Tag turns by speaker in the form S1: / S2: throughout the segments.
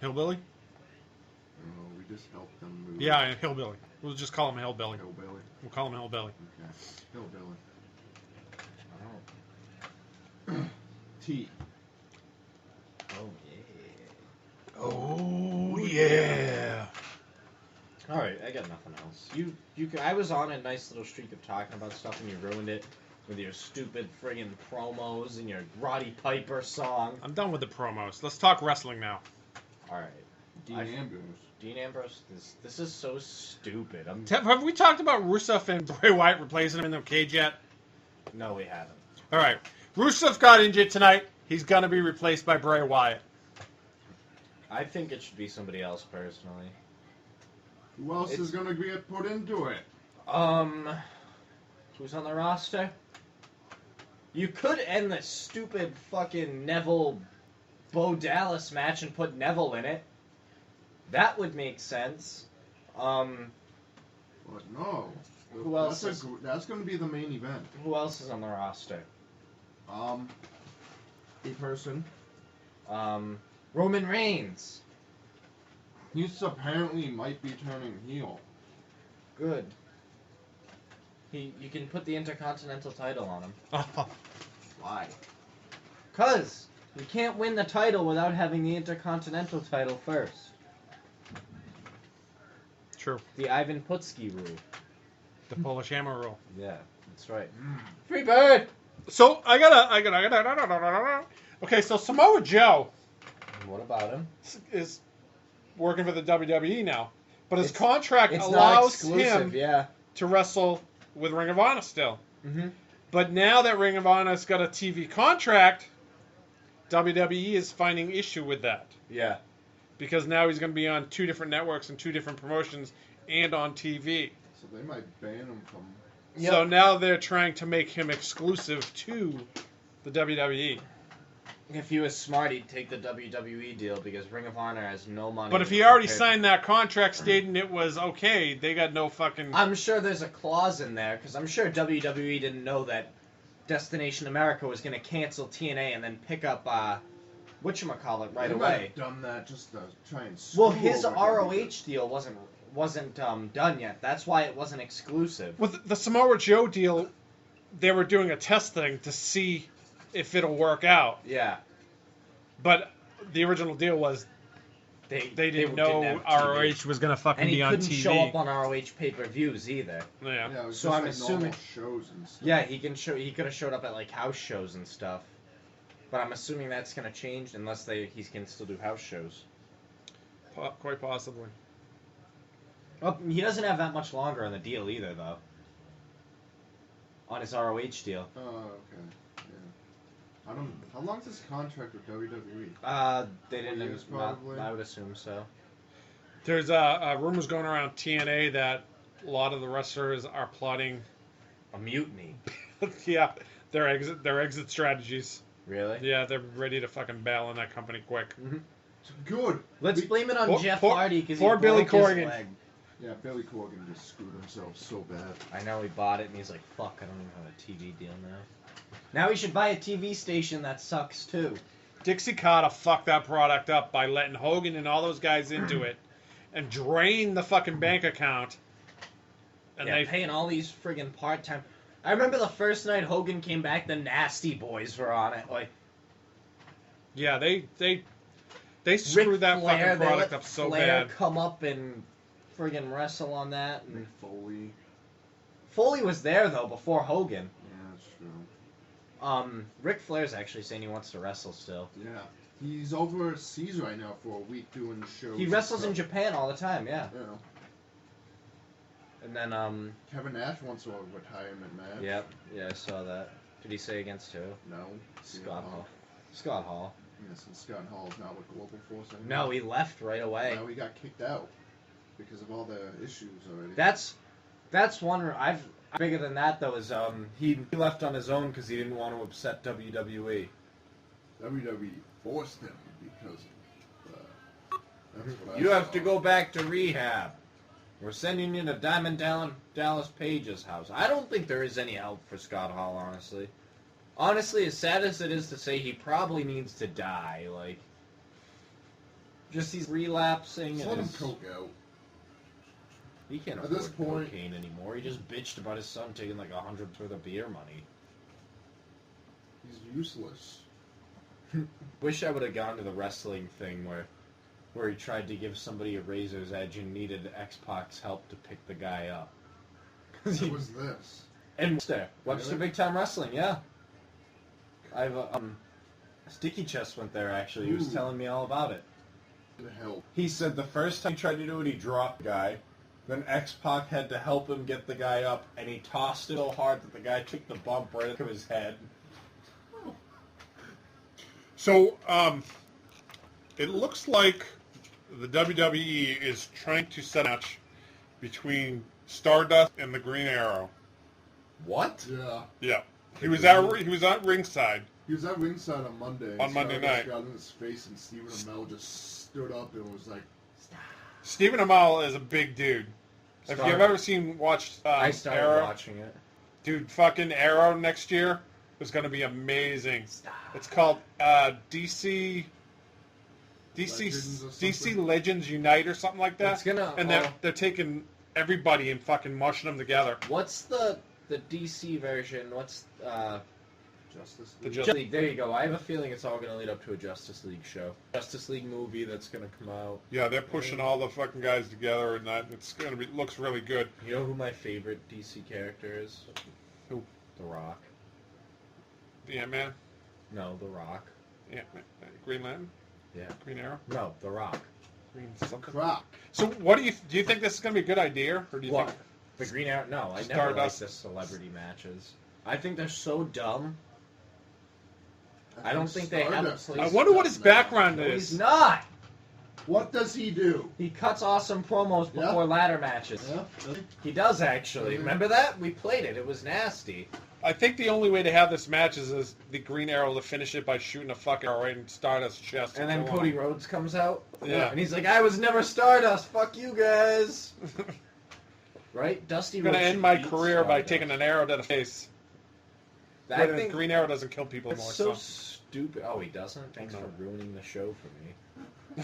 S1: Hillbilly?
S2: No, we just helped them move.
S1: Yeah, Hillbilly. We'll just call him Hillbilly.
S2: Hillbilly.
S1: We'll call him Hillbilly.
S2: Okay. Hillbilly. Oh. T.
S3: Oh, yeah.
S1: Oh, yeah.
S3: All right, I got nothing else. I was on a nice little streak of talking about stuff, and you ruined it with your stupid friggin' promos and your Roddy Piper song.
S1: I'm done with the promos. Let's talk wrestling now.
S3: All right.
S2: Dean Ambrose.
S3: Dean Ambrose, this is so stupid.
S1: Have we talked about Rusev and Bray Wyatt replacing him in the cage yet?
S3: No, we haven't.
S1: All right. Rusev got injured tonight. He's going to be replaced by Bray Wyatt.
S3: I think it should be somebody else, personally.
S2: Who else is going to get put into it?
S3: Who's on the roster? You could end this stupid fucking Neville Bo Dallas match and put Neville in it. That would make sense.
S2: But no.
S3: Who else?
S2: That's going to be the main event.
S3: Who else is on the roster?
S2: A person.
S3: Roman Reigns.
S2: He's apparently might be turning heel.
S3: Good. You can put the Intercontinental title on him.
S2: Why?
S3: 'Cause you can't win the title without having the Intercontinental title first.
S1: True.
S3: The Ivan Putski rule.
S1: The Polish Hammer rule.
S3: Yeah, that's right. Free bird!
S1: So, I gotta. Okay, so Samoa Joe
S3: What about him?
S1: is working for the WWE now. But his contract
S3: It's not
S1: allows
S3: exclusive,
S1: him to wrestle with Ring of Honor still.
S3: Mm-hmm.
S1: But now that Ring of Honor's got a TV contract, WWE is finding issue with that.
S3: Yeah.
S1: Because now he's going to be on 2 different networks and 2 different promotions and on TV.
S2: So they might ban him from...
S3: Yep.
S1: So now they're trying to make him exclusive to the WWE.
S3: If he was smart, he'd take the WWE deal because Ring of Honor has no money.
S1: But if he already signed that contract stating it was okay, they got no fucking...
S3: I'm sure there's a clause in there, because I'm sure WWE didn't know that Destination America was going to cancel TNA and then pick up, whatchamacallit right
S2: They
S3: away.
S2: might have done that just to try and screw
S3: Well, his
S2: over
S3: ROH
S2: WWE.
S3: deal wasn't done yet. That's why it wasn't exclusive.
S1: With the Samoa Joe deal, they were doing a test thing to see if it'll work out.
S3: Yeah.
S1: But the original deal was they didn't know ROH was going to fucking be on TV.
S3: And he couldn't show up on ROH pay-per-views either.
S1: Yeah.
S2: Yeah, it was
S3: So
S2: just
S3: I'm
S2: like
S3: assuming-
S2: normal shows and stuff.
S3: Yeah, he could have showed up at like house shows and stuff. But I'm assuming that's going to change unless he can still do house shows.
S1: Quite possibly.
S3: Well, he doesn't have that much longer on the deal either, though. On his ROH deal.
S2: Oh, okay. Yeah. How long's his contract with WWE?
S3: They didn't.
S2: Years, probably.
S3: I would assume so.
S1: There's rumors going around TNA that a lot of the wrestlers are plotting
S3: A mutiny.
S1: yeah, their exit strategies.
S3: Really?
S1: Yeah, they're ready to fucking bail on that company quick.
S3: Mm-hmm.
S2: Good.
S3: Let's blame it on Jeff Hardy because he
S1: poor
S3: broke
S1: Billy
S3: his
S1: Corgan.
S3: leg.
S2: Yeah, Billy Corgan just screwed himself so bad.
S3: I know he bought it and he's like, fuck, I don't even have a TV deal now. Now he should buy a TV station that sucks too.
S1: Dixie Carter fucked that product up by letting Hogan and all those guys into it and drain the fucking bank account. And
S3: Yeah, paying all these friggin' part-time... I remember the first night Hogan came back, the Nasty Boys were on it. Like,
S1: yeah, they screwed that fucking product up so
S3: Flair
S1: bad.
S3: come up and friggin' wrestle on that. And
S2: Mick Foley.
S3: Foley was there though before Hogan.
S2: Yeah, that's true.
S3: Ric Flair's actually saying he wants to wrestle still.
S2: Yeah. He's overseas right now for a week doing shows.
S3: He wrestles in Japan all the time, yeah.
S2: Yeah.
S3: And then
S2: Kevin Nash wants a retirement match.
S3: Yep, yeah, I saw that. Did he say against who?
S2: No.
S3: Scott Hall. Scott Hall.
S2: Yes, and Scott Hall is not with Global Force anymore.
S3: No, he left right away.
S2: Now he got kicked out because of all the issues already.
S3: That's one. Bigger than that though is he left on his own because he didn't want to upset WWE.
S2: WWE forced him because that's what
S3: You
S2: I
S3: have
S2: saw.
S3: to go back to rehab. We're sending you to Diamond Dallas Page's house. I don't think there is any help for Scott Hall, honestly. Honestly, as sad as it is to say, he probably needs to die. Like, Just he's relapsing.
S2: Just let him coke out.
S3: He can't
S2: At
S3: afford
S2: this point,
S3: cocaine anymore. He just bitched about his son taking like $100 worth of beer money.
S2: He's useless.
S3: Wish I would have gone to the wrestling thing where he tried to give somebody a razor's edge and needed X-Pac's help to pick the guy up.
S2: What was this?
S3: And Webster. Webster
S2: Really?
S3: Big Time Wrestling, yeah. I've Sticky Chest went there actually. He was
S2: Ooh.
S3: telling me all about it.
S2: It helped.
S4: He said the first time he tried to do it, he dropped the guy. Then X-Pac had to help him get the guy up, and he tossed it so hard that the guy took the bump right into his head.
S1: So, it looks like the WWE is trying to set a match between Stardust and the Green Arrow.
S3: What?
S2: Yeah.
S1: Yeah, he was at ringside.
S2: He was at ringside on Monday.
S1: On Monday night.
S2: Got in his face, and Stephen Amell just stood up and was like,
S1: Stephen Amell is a big dude. If you've ever watched
S3: I started
S1: Arrow,
S3: watching it.
S1: dude, fucking Arrow next year is going to be amazing. It's called DC
S2: Legends or
S1: DC
S2: something?
S1: Legends Unite or something like that.
S3: It's gonna.
S1: And they're taking everybody and fucking mushing them together.
S3: What's the DC version? What's
S2: Justice
S1: The
S2: League.
S1: Justice
S3: League? There you go. I have a feeling it's all gonna lead up to a Justice League show. Justice League movie that's gonna come out.
S1: Yeah, they're pushing all the fucking guys together, and it's gonna be looks really good.
S3: You know who my favorite DC character is?
S1: Who?
S3: The Rock.
S1: The Ant-Man,
S3: No, The Rock.
S1: Green Lantern,
S3: Yeah.
S1: Green Arrow,
S3: No, The Rock.
S1: Green something.
S2: Crap.
S1: So, what do you think this is gonna be a good idea, or do you
S3: What?
S1: think?
S3: The Green Arrow? No, I never liked
S1: Stardust.
S3: the celebrity matches. I think they're so dumb. I don't think they have a
S2: Stardust
S3: place.
S1: I wonder what his
S2: now.
S1: background
S3: No,
S1: is.
S3: he's not.
S2: What does he do?
S3: He cuts awesome promos
S2: Yeah.
S3: before ladder matches.
S2: Yeah.
S3: He does actually.
S2: Mhm.
S3: Remember that? We played it. It was nasty.
S1: I think the only way to have this match is the Green Arrow to finish it by shooting a fucking arrow right in Stardust's chest.
S3: And then
S1: kill him.
S3: Cody Rhodes comes out.
S1: Yeah.
S3: And he's like, I was never Stardust. Fuck you guys. Right? Dusty
S1: I'm gonna
S3: Rhodes
S1: end my
S3: beat
S1: career by
S3: Stardust.
S1: taking an arrow to the face.
S3: I
S1: But
S3: think
S1: Green Arrow doesn't kill people
S3: it's
S1: anymore.
S3: so
S1: So.
S3: stupid. Oh, he doesn't? Thanks
S1: No.
S3: for ruining the show for me.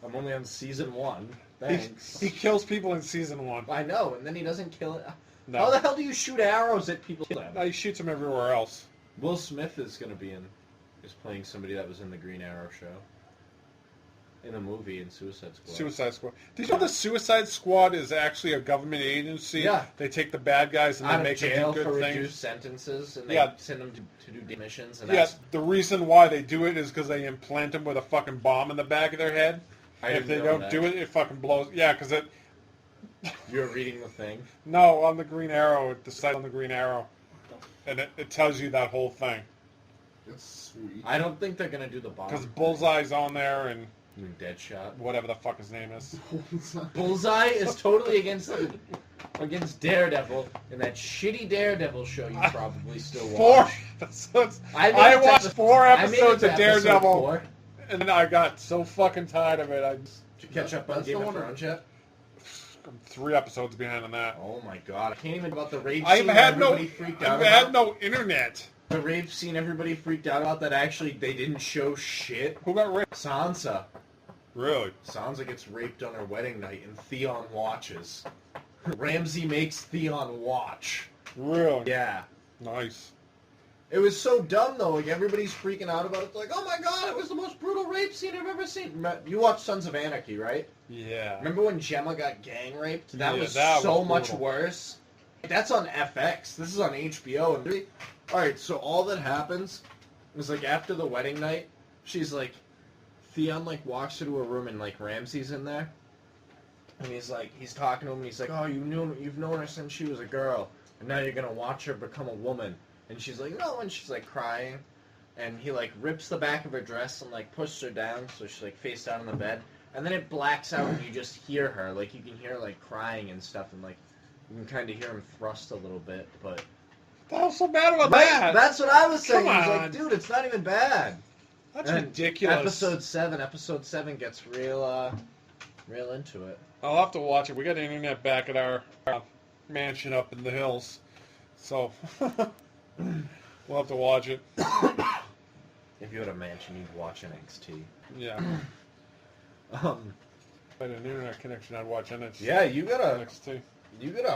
S3: I'm only on season 1. Thanks.
S1: He kills people in season 1.
S3: I know, and then he doesn't kill it.
S1: No.
S3: How the hell do you shoot arrows at people?
S1: No, he shoots them everywhere else.
S3: Will Smith is going to be is playing somebody that was in the Green Arrow show. In the movie in Suicide Squad.
S1: Suicide Squad. Did you know the Suicide Squad is actually a government agency?
S3: Yeah.
S1: They take the bad guys and
S3: Out
S1: they
S3: of
S1: make
S3: jail
S1: them do
S3: for
S1: good things.
S3: reduced sentences, and they
S1: Yeah.
S3: send them to do missions. And
S1: Yeah,
S3: that's,
S1: the reason why they do it is because they implant them with a fucking bomb in the back of their head.
S3: I
S1: If
S3: didn't
S1: they
S3: know
S1: don't
S3: that.
S1: do it, it fucking blows. Yeah, because it...
S3: You're reading the thing.
S1: No, on the Green Arrow, the site on the Green Arrow. And it tells you that whole thing.
S2: That's sweet.
S3: I don't think they're going to do the bomb.
S1: Because Bullseye's on there and
S3: You mean Deadshot.
S1: whatever the fuck his name is.
S3: Bullseye is totally against Daredevil in that shitty Daredevil show you probably still watch.
S1: 4 episodes.
S3: I made
S1: I
S3: it to
S1: watched 4
S3: I made it
S1: episodes
S3: to
S1: of
S3: episode
S1: Daredevil,
S3: 4.
S1: and then I got so fucking tired of it.
S3: Did you catch up on
S2: That's
S3: Game
S2: the
S3: of
S2: one-
S3: Thrones yet?
S1: I'm 3 episodes behind on that.
S3: Oh my god, I can't even about the rave
S1: I've
S3: scene
S1: had no,
S3: everybody freaked out
S1: I've had
S3: about.
S1: no internet.
S3: The rave scene everybody freaked out about that actually they didn't show shit.
S1: Who got raped?
S3: Sansa.
S1: Really?
S3: Sansa gets raped on her wedding night and Theon watches. Ramsay makes Theon watch.
S1: Really?
S3: Yeah.
S1: Nice.
S3: It was so dumb though, like everybody's freaking out about it. It's like, oh my god, it was the most brutal rape scene I've ever seen. You watched Sons of Anarchy, right?
S1: Yeah.
S3: Remember when Gemma got gang raped? That
S1: Yeah,
S3: was
S1: that
S3: so
S1: was
S3: much
S1: brutal.
S3: worse. That's on FX. This is on HBO. And alright, so all that happens is like after the wedding night, she's like, Theon like walks into a room and like Ramsay's in there. And he's talking to him and he's like, oh, you've known her since she was a girl. And now you're going to watch her become a woman. And she's like, no, and she's like crying. And he like rips the back of her dress and like pushes her down so she's like face down on the bed. And then it blacks out and you just hear her. Like you can hear her like crying and stuff and like you can kind of hear him thrust a little bit. But
S1: What the hell's so bad about
S3: right,
S1: that?
S3: that's what I was saying.
S1: Come
S3: I was
S1: on.
S3: like, dude, it's not even bad.
S1: That's
S3: And
S1: ridiculous.
S3: Episode 7 gets real into it.
S1: I'll have to watch it. We got internet back at our mansion up in the hills. So, we'll have to watch it.
S3: If you had a mansion, you'd watch NXT.
S1: Yeah. If I had an internet connection, I'd watch NXT.
S3: Yeah, you gotta
S1: NXT.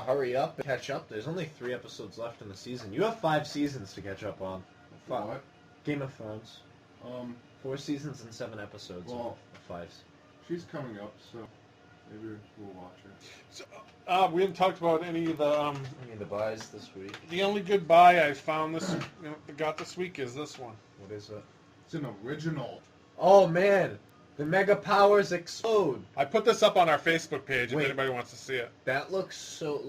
S3: hurry up and catch up. There's only 3 episodes left in the season. You have 5 seasons to catch up on.
S2: What?
S3: Game of Thrones. 4 seasons and 7 episodes.
S2: Well,
S3: of 5.
S2: she's coming up, so maybe we'll watch her.
S1: So, we haven't talked about any of the
S3: The buys this week.
S1: The only good buy I found got this week is this one.
S3: What is it?
S2: It's an original.
S3: Oh man, the Mega Powers explode.
S1: I put this up on our Facebook page
S3: Wait.
S1: if anybody wants to see it.
S3: That looks so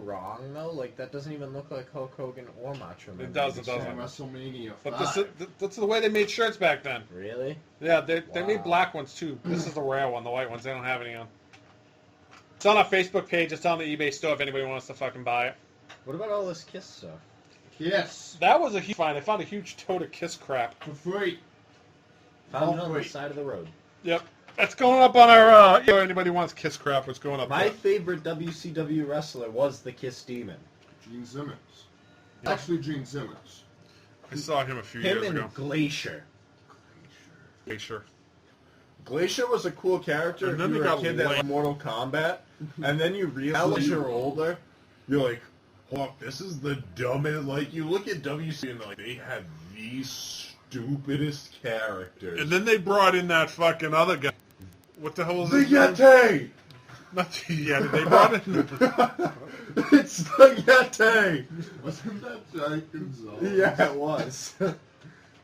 S3: wrong though. Like that doesn't even look like Hulk Hogan or Macho Man.
S1: It does. It
S2: From
S1: doesn't.
S2: WrestleMania 5.
S1: But that's the way they made shirts back then.
S3: Really?
S1: Yeah, they made
S3: Wow.
S1: black ones too. This is the rare one. The white ones they don't have any on. It's on our Facebook page. It's on the eBay store if anybody wants to fucking buy it.
S3: What about all this Kiss stuff?
S2: Yes.
S1: That was a huge find. They found a huge tote of Kiss crap.
S2: For free.
S3: Found it
S2: Oh,
S3: on the
S2: wait.
S3: side of the road.
S1: Yep. That's going up on our. Anybody wants Kiss crap? It's going up.
S3: My
S1: there.
S3: favorite WCW wrestler was the Kiss Demon.
S2: Gene Simmons.
S1: Yeah.
S2: Actually, Gene Simmons.
S1: I saw him a few
S3: Him
S1: years
S3: and
S1: ago.
S3: Glacier.
S1: Hey, sure.
S4: Glacier was a cool character.
S1: And then
S4: if you
S1: they
S4: were a
S1: got
S4: kid that
S1: lame.
S4: liked Mortal Kombat, and then you realize as you're older, you're like, "Fuck, this is the dumbest." Like you look at WC and like they had the stupidest characters.
S1: And then they brought in that fucking other guy. What the hell was
S4: the
S1: his name?
S4: Yeti.
S1: Not the Yeti. They brought in.
S4: It's the Yeti.
S2: Wasn't that Jack Gonzalez?
S4: Yeah, it was.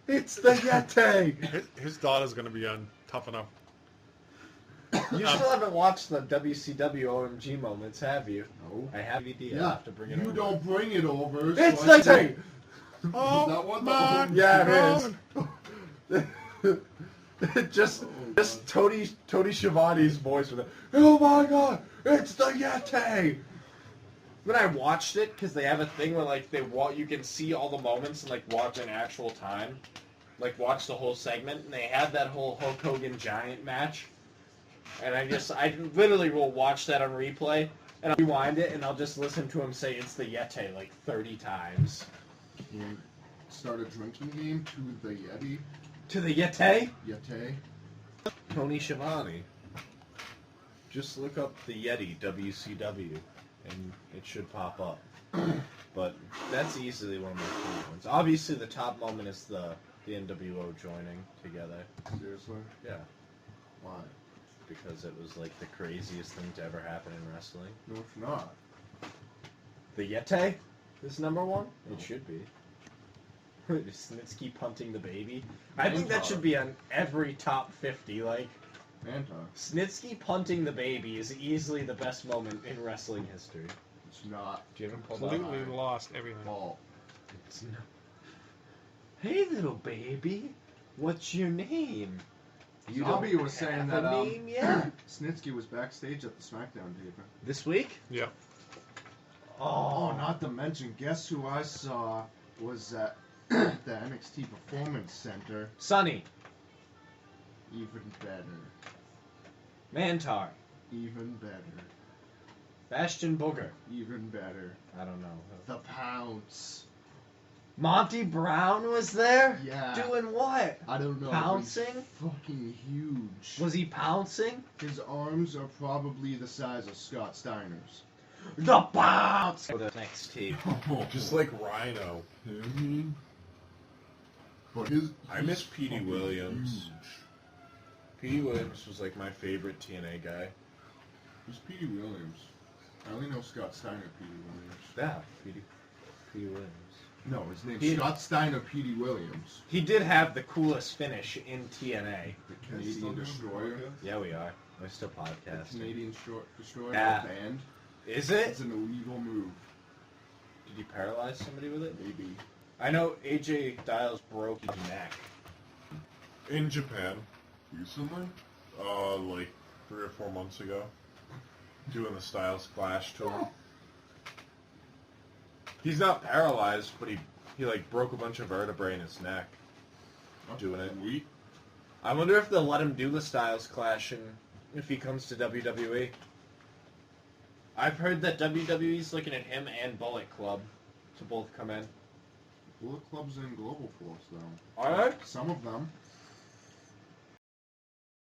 S4: It's the Yeti.
S1: His daughter's gonna be on Tough Enough.
S3: You still haven't watched the WCW OMG moments, have you?
S2: No.
S3: I have DVD. I
S2: Yeah.
S3: have to bring it
S2: You
S3: over.
S2: don't bring it over.
S4: It's
S2: so
S4: the
S2: I
S4: Yeti.
S1: Oh
S2: Is that what the
S1: my
S2: old-
S4: Yeah,
S1: God.
S4: it is. just Tony Schiavone's voice with it. Oh my God! It's the Yeti.
S3: When I watched it, because they have a thing where like you can see all the moments and like watch in actual time, like watch the whole segment, and they had that whole Hulk Hogan Giant match, and I literally will watch that on replay, and I'll rewind it, and I'll just listen to him say it's the Yeti like 30 times.
S2: And start a drinking game to the Yeti.
S3: To the Yeti?
S2: Yeti.
S3: Tony Schiavone. Just look up the Yeti WCW, and it should pop up. But that's easily one of my favorite ones. Obviously, the top moment is the NWO joining together.
S2: Seriously?
S3: Yeah,
S2: Why?
S3: because it was like the craziest thing to ever happen in wrestling.
S2: No, it's not.
S3: The Yeti is number 1.
S2: No.
S3: It should be. Snitsky punting the baby. I think that should be on every top 50. Like
S2: Manta.
S3: Snitsky punting the baby is easily the best moment in wrestling history.
S2: It's not.
S3: Do you haven't pulled that
S1: Completely
S3: high?
S1: lost everything.
S2: Ball.
S3: It's no. Hey, little baby, what's your name? You
S2: Zombie
S3: don't
S2: was saying
S3: have
S2: that
S3: a name yet?
S2: Snitsky was backstage at the SmackDown taping.
S3: This week?
S1: Yeah.
S2: Oh, not to mention, guess who I saw was at the NXT Performance Center.
S3: Sonny,
S2: Even better.
S3: Mantar,
S2: Even better.
S3: Bastion Booger.
S2: Even better.
S3: I don't know.
S2: The Pounce.
S3: Monty Brown was there?
S2: Yeah.
S3: Doing what?
S2: I don't know.
S3: Pouncing?
S2: He's fucking huge.
S3: Was he pouncing?
S2: His arms are probably the size of Scott Steiner's.
S3: The bounce! For the next tape.
S4: Just like Rhino.
S2: But his
S4: I miss Petey Williams.
S2: huge.
S4: Petey Williams was like my favorite TNA guy.
S2: Who's Petey Williams? I only know Scott Steiner, Petey Williams.
S3: Yeah, Petey Williams.
S2: No, his name's
S3: Petey-
S2: Scott Steiner, Petey Williams.
S3: He did have the coolest finish in TNA.
S2: The Canadian Destroyer.
S3: Yeah, we are. We're still
S2: The
S3: podcasting.
S2: Canadian Destroyer
S3: Yeah.
S2: banned.
S3: Is it?
S2: It's an illegal move.
S3: Did he paralyze somebody with it?
S2: Maybe.
S3: I know AJ Styles broke his neck.
S4: In Japan. Recently? Like 3 or 4 months ago. Doing the Styles Clash tour. He's not paralyzed, but he like broke a bunch of vertebrae in his neck. Doing it.
S2: Sweet.
S3: I wonder if they'll let him do the Styles Clash and if he comes to WWE. I've heard that WWE's looking at him and Bullet Club to both come in.
S2: Bullet Club's in Global Force, though.
S3: Alright.
S2: Some of them.